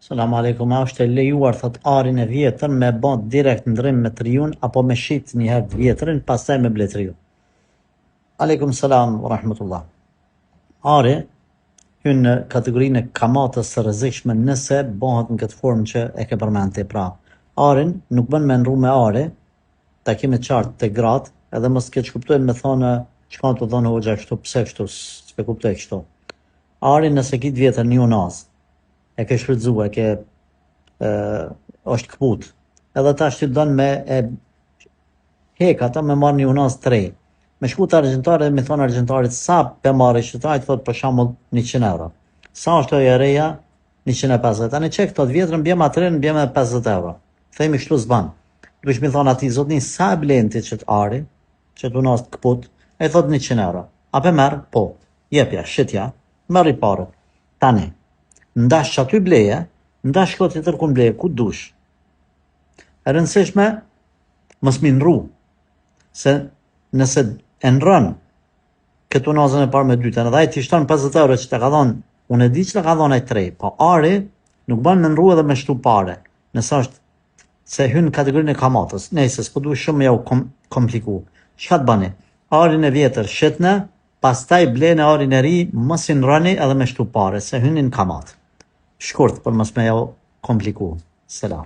Selam aleikum, a është e lejuar thot arin e vjetër me bë direkt ndrim me triun apo me shit një herë vjetrin pastaj me ble triun? Aleikum selam wa rahmatullah. Ari hyn në kategorinë e kamatës së rrezikshme nëse bëhet në këtë formë që e ke përmend ti. Pra, arin nuk bën me ndru me are, takime qartë te gratë, edhe mos keq kuptojnë me thonë çka të thonë hoxha kështu, pse kështu, s'e kuptoj kështu. Ari nëse kit vjetër një unaz, e ke shfrytzuar, e ke është këput, edhe tash ti don me e hek ata me marrë një unaz të re. Me shku te argjentari dhe me thonë argjentarit sa pe marrë shqiptarit, thot për shembull 100 euro. Sa është ajo e reja? 150. Tani çe këto të vjetrën bjem atërin bjem edhe 50 euro. Themi kështu s'ban. Duhesh mi thonë atij zotni sa e blen ti çet ari, çet unaz të këput, ai thot 100 euro. A pe merr? Po. Jepja, shitja, merr i parë. Tani ndash që aty bleje, ndash shko të tërkun bleje, ku dush. E rëndësishme, mos mi nru, se nëse e nrën këtë unazën e parë me dytën, edhe ai t'i shton 50 euro që të ka dhonë, unë e di që të ka dhonë ai tre, po ari nuk ban me nru edhe me shtu pare, nëse është se hyn në kategorinë e kamatës, nejse s'po duhet shumë ja u kompliku. Çka të bani? Arin e vjetër shitne, pastaj blene arin e ri, mos i nrëni edhe me shtu pare, se hynin kamat. Shkurt për mos me ja u kompliku. Selam.